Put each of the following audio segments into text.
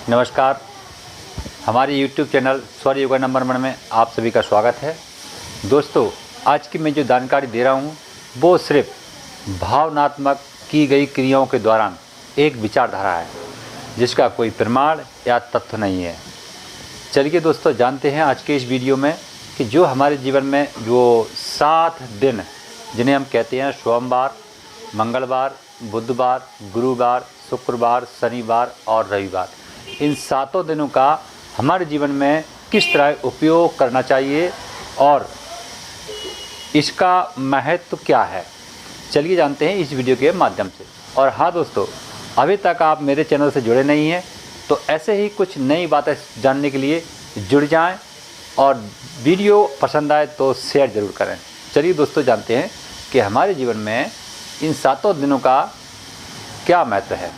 नमस्कार, हमारे YouTube channel स्वर योगा नंबर 1 में आप सभी का स्वागत है। दोस्तों, आज की मैं जो जानकारी दे रहा हूँ वो सिर्फ भावनात्मक की गई क्रियाओं के दौरान एक विचारधारा है, जिसका कोई प्रमाण या तथ्य नहीं है। चलिए दोस्तों, जानते हैं आज के इस वीडियो में कि जो हमारे जीवन में जो 7 दिन जिन्हें हम कहते हैं सोमवार, मंगलवार, बुधवार, गुरुवार, शुक्रवार, शनिवार और रविवार, इन 7 दिनों का हमारे जीवन में किस तरह उपयोग करना चाहिए और इसका महत्व क्या है, चलिए जानते हैं इस वीडियो के माध्यम से। और हाँ दोस्तों, अभी तक आप मेरे चैनल से जुड़े नहीं हैं तो ऐसे ही कुछ नई बातें जानने के लिए जुड़ जाएं और वीडियो पसंद आए तो शेयर ज़रूर करें। चलिए दोस्तों, जानते हैं कि हमारे जीवन में इन 7 दिनों का क्या महत्व है।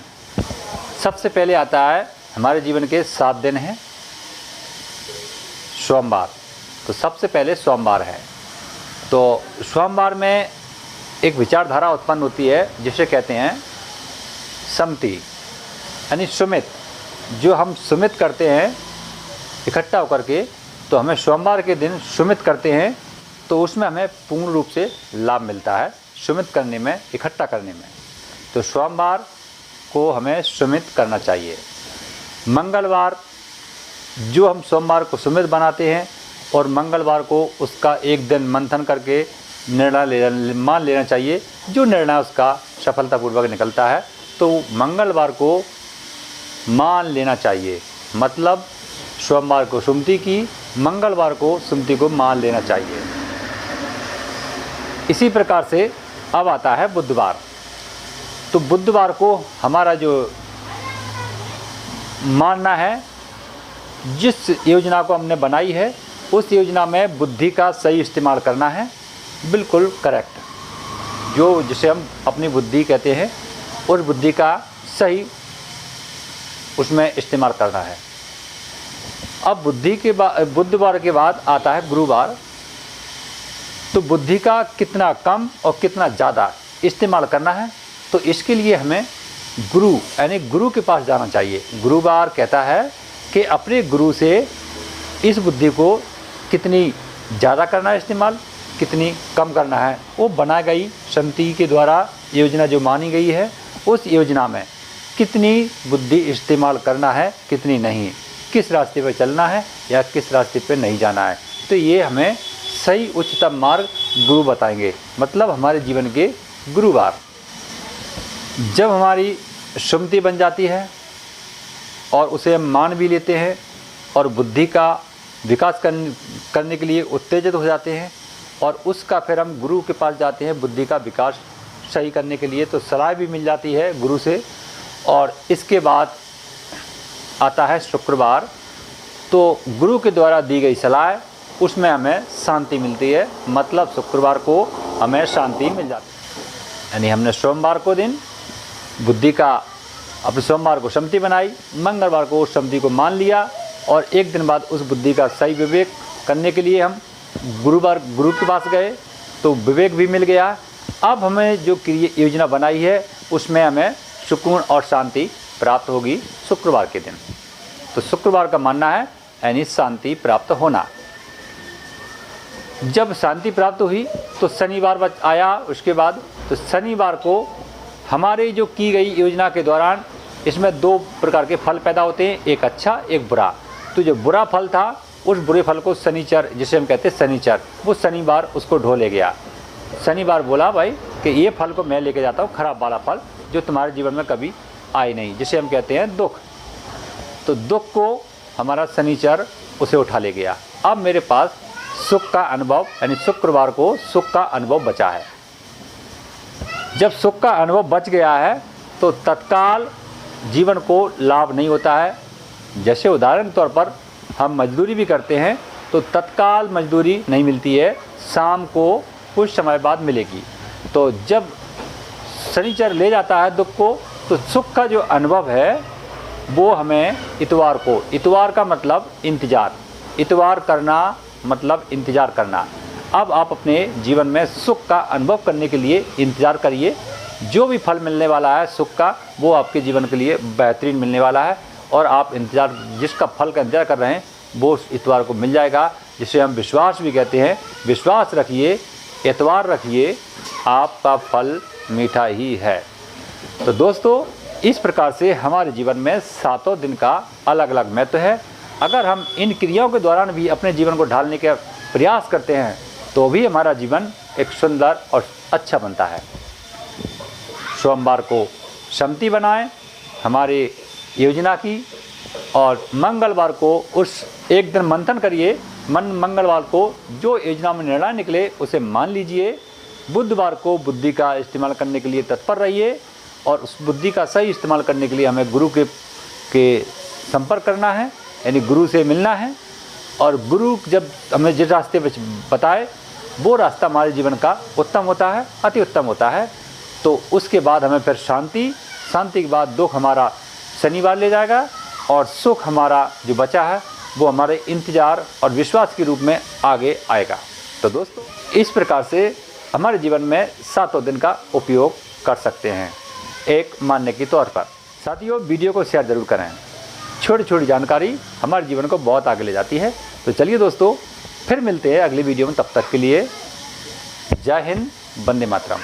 सबसे पहले आता है हमारे जीवन के 7 दिन हैं सोमवार। तो सबसे पहले सोमवार है। तो सोमवार में एक विचारधारा उत्पन्न होती है जिसे कहते हैं सम्मति, यानी सुमित। जो हम सुमित करते हैं इकट्ठा होकर के, तो हमें सोमवार के दिन सुमित करते हैं तो उसमें हमें पूर्ण रूप से लाभ मिलता है सुमित करने में, इकट्ठा करने में। तो सोमवार को हमें सुमित करना चाहिए। मंगलवार, जो हम सोमवार को सुमित बनाते हैं और मंगलवार को उसका एक दिन मंथन करके निर्णय मान लेना चाहिए। जो निर्णय उसका सफलतापूर्वक निकलता है तो मंगलवार को मान लेना चाहिए। मतलब सोमवार को सुमति की, मंगलवार को सुमति को मान लेना चाहिए। इसी प्रकार से अब आता है बुधवार। तो बुधवार को हमारा जो मानना है, जिस योजना को हमने बनाई है उस योजना में बुद्धि का सही इस्तेमाल करना है, बिल्कुल करेक्ट। जो जिसे हम अपनी बुद्धि कहते हैं, उस बुद्धि का सही उसमें इस्तेमाल करना है। अब बुधवार के बाद आता है गुरुवार। तो बुद्धि का कितना कम और कितना ज़्यादा इस्तेमाल करना है, तो इसके लिए हमें गुरु यानी गुरु के पास जाना चाहिए। गुरुवार कहता है कि अपने गुरु से इस बुद्धि को कितनी ज़्यादा करना है इस्तेमाल, कितनी कम करना है। वो बनाई गई समिति के द्वारा योजना जो मानी गई है, उस योजना में कितनी बुद्धि इस्तेमाल करना है, कितनी नहीं, किस रास्ते पर चलना है या किस रास्ते पर नहीं जाना है। तो ये हमें सही उच्चतम मार्ग गुरु बताएंगे, मतलब हमारे जीवन के गुरुवार। जब हमारी सुमति बन जाती है और उसे हम मान भी लेते हैं और बुद्धि का विकास करने के लिए उत्तेजित हो जाते हैं और उसका फिर हम गुरु के पास जाते हैं बुद्धि का विकास सही करने के लिए, तो सलाह भी मिल जाती है गुरु से। और इसके बाद आता है शुक्रवार। तो गुरु के द्वारा दी गई सलाह, उसमें हमें शांति मिलती है। मतलब शुक्रवार को हमें शांति मिल जाती है। यानी हमने सोमवार को दिन बुद्धि का अपने सोमवार को सम्मति बनाई, मंगलवार को उस सम्मति को मान लिया और एक दिन बाद उस बुद्धि का सही विवेक करने के लिए हम गुरु के पास गए, तो विवेक भी मिल गया। अब हमें जो योजना बनाई है उसमें हमें सुकून और शांति प्राप्त होगी शुक्रवार के दिन। तो शुक्रवार का मानना है यानी शांति प्राप्त होना। जब शांति प्राप्त हुई तो शनिवार आया। उसके बाद तो शनिवार को हमारी जो की गई योजना के दौरान इसमें 2 प्रकार के फल पैदा होते हैं, एक अच्छा एक बुरा। तो जो बुरा फल था उस बुरे फल को शनिचर, जिसे हम कहते हैं शनिचर, वो शनिवार उसको ढो ले गया। शनिवार बोला भाई कि ये फल को मैं लेके जाता हूँ, खराब वाला फल जो तुम्हारे जीवन में कभी आए नहीं, जिसे हम कहते हैं दुख। तो दुख को हमारा शनिचर उसे उठा ले गया। अब मेरे पास सुख का अनुभव, यानी शुक्रवार को सुख का अनुभव बचा है। जब सुख का अनुभव बच गया है तो तत्काल जीवन को लाभ नहीं होता है। जैसे उदाहरण के तौर पर हम मजदूरी भी करते हैं तो तत्काल मजदूरी नहीं मिलती है, शाम को कुछ समय बाद मिलेगी। तो जब शनिचर ले जाता है दुख को, तो सुख का जो अनुभव है वो हमें इतवार को, इतवार का मतलब इंतज़ार, इतवार करना मतलब इंतज़ार करना। अब आप अपने जीवन में सुख का अनुभव करने के लिए इंतज़ार करिए। जो भी फल मिलने वाला है सुख का, वो आपके जीवन के लिए बेहतरीन मिलने वाला है और आप इंतज़ार, जिसका फल का इंतज़ार कर रहे हैं वो इतवार को मिल जाएगा, जिसे हम विश्वास भी कहते हैं। विश्वास रखिए, इतवार रखिए, आपका फल मीठा ही है। तो दोस्तों, इस प्रकार से हमारे जीवन में 7 दिन का अलग अलग महत्व है। अगर हम इन क्रियाओं के दौरान भी अपने जीवन को ढालने का प्रयास करते हैं तो भी हमारा जीवन एक सुंदर और अच्छा बनता है। सोमवार को सम्मति बनाएं हमारे योजना की, और मंगलवार को उस एक दिन मंथन करिए। मंगलवार को जो योजना में निर्णय निकले उसे मान लीजिए। बुधवार को बुद्धि का इस्तेमाल करने के लिए तत्पर रहिए, और उस बुद्धि का सही इस्तेमाल करने के लिए हमें गुरु के संपर्क करना है, यानी गुरु से मिलना है। और गुरु जब हमें जिस रास्ते पर बताए वो रास्ता हमारे जीवन का उत्तम होता है, अति उत्तम होता है। तो उसके बाद हमें फिर शांति के बाद दुख हमारा शनिवार ले जाएगा, और सुख हमारा जो बचा है वो हमारे इंतज़ार और विश्वास के रूप में आगे आएगा। तो दोस्तों, इस प्रकार से हमारे जीवन में 7 दिन का उपयोग कर सकते हैं एक मानने के तौर पर। साथियों, वीडियो को शेयर ज़रूर करें। छोटी छोटी जानकारी हमारे जीवन को बहुत आगे ले जाती है। तो चलिए दोस्तों, फिर मिलते हैं अगली वीडियो में। तब तक के लिए जय हिंद, वंदे मातरम।